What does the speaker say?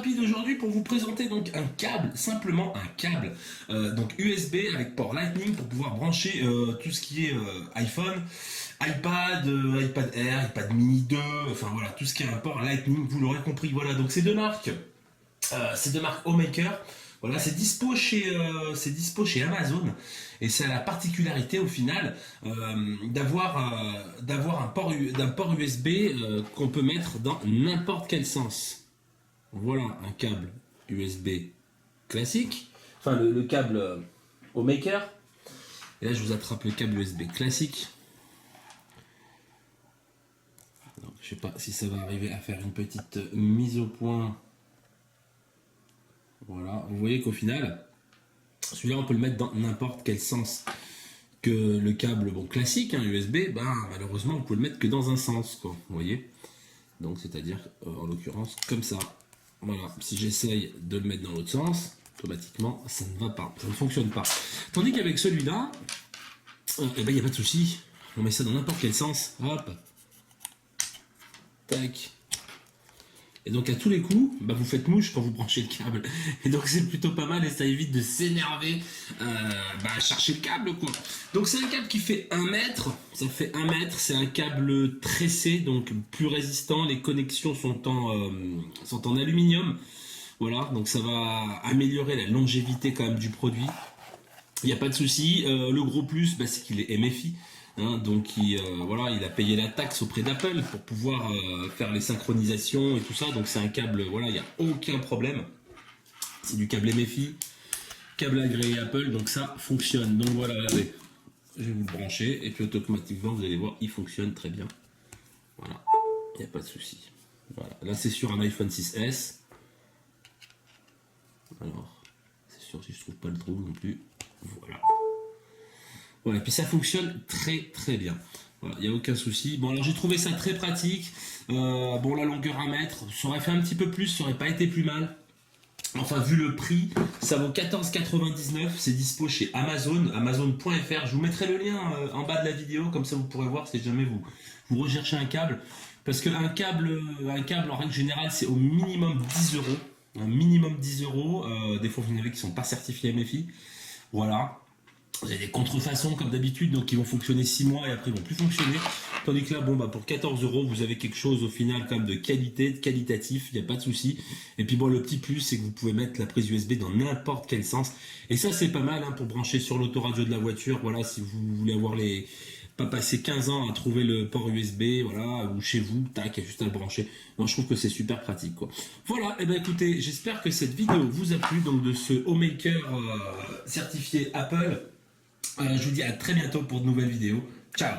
rapide aujourd'hui pour vous présenter donc un câble, simplement un câble, donc USB avec port Lightning pour pouvoir brancher tout ce qui est iPhone, iPad, iPad Air, iPad Mini 2, enfin voilà, tout ce qui est un port Lightning, vous l'aurez compris. Voilà, donc c'est de marque Homemaker. Voilà, c'est dispo chez Amazon et ça a la particularité au final d'avoir d'un port USB qu'on peut mettre dans n'importe quel sens. Voilà un câble USB classique, enfin le câble Homemaker. Et là je vous attrape le câble USB classique. Alors, je sais pas si ça va arriver à faire une petite mise au point. Voilà, vous voyez qu'au final, celui-là on peut le mettre dans n'importe quel sens. Que le câble classique, USB, malheureusement on peut le mettre que dans un sens, quoi, vous voyez. Donc c'est-à-dire en l'occurrence comme ça. Voilà, si j'essaye de le mettre dans l'autre sens, automatiquement ça ne va pas, ça ne fonctionne pas. Tandis qu'avec celui-là, il n'y a pas de souci, on met ça dans n'importe quel sens, hop, tac. Et donc à tous les coups, vous faites mouche quand vous branchez le câble. Et donc c'est plutôt pas mal et ça évite de s'énerver à chercher le câble, quoi. Donc c'est un câble qui fait 1 mètre, ça fait 1 mètre, c'est un câble tressé, donc plus résistant, les connexions sont en aluminium. Voilà, donc ça va améliorer la longévité quand même du produit. Il n'y a pas de souci. Le gros plus, c'est qu'il est MFI. Donc il a payé la taxe auprès d'Apple pour pouvoir faire les synchronisations et tout ça. Donc c'est un câble, il n'y a aucun problème. C'est du câble MFI, câble agréé Apple, donc ça fonctionne. Donc voilà, regardez, je vais vous le brancher et puis automatiquement vous allez voir, il fonctionne très bien. Voilà, il n'y a pas de souci. Voilà, là c'est sur un iPhone 6S. Alors, c'est sûr si je trouve pas le trou non plus. Voilà. Voilà, et puis ça fonctionne très très bien. Voilà, il n'y a aucun souci. Bon, alors j'ai trouvé ça très pratique. La longueur 1 mètre, ça aurait fait un petit peu plus, ça aurait pas été plus mal. Enfin, vu le prix, ça vaut 14,99. C'est dispo chez Amazon, amazon.fr. Je vous mettrai le lien en bas de la vidéo, comme ça vous pourrez voir si jamais vous recherchez un câble. Parce qu'un câble en règle générale, c'est au minimum 10 euros. Un minimum 10 euros. Des fois, vous en avez qui ne sont pas certifiés MFI. Voilà. Vous avez des contrefaçons comme d'habitude, donc ils vont fonctionner 6 mois et après ils vont plus fonctionner. Tandis que là, pour 14 euros, vous avez quelque chose au final quand même de qualité, de qualitatif, il n'y a pas de souci. Et puis le petit plus, c'est que vous pouvez mettre la prise USB dans n'importe quel sens. Et ça, c'est pas mal pour brancher sur l'autoradio de la voiture. Voilà, si vous voulez pas passer 15 ans à trouver le port USB, voilà, ou chez vous, tac, il y a juste à le brancher. Moi, je trouve que c'est super pratique, quoi. Voilà, et écoutez, j'espère que cette vidéo vous a plu, donc de ce Homemaker certifié Apple. Je vous dis à très bientôt pour de nouvelles vidéos. Ciao!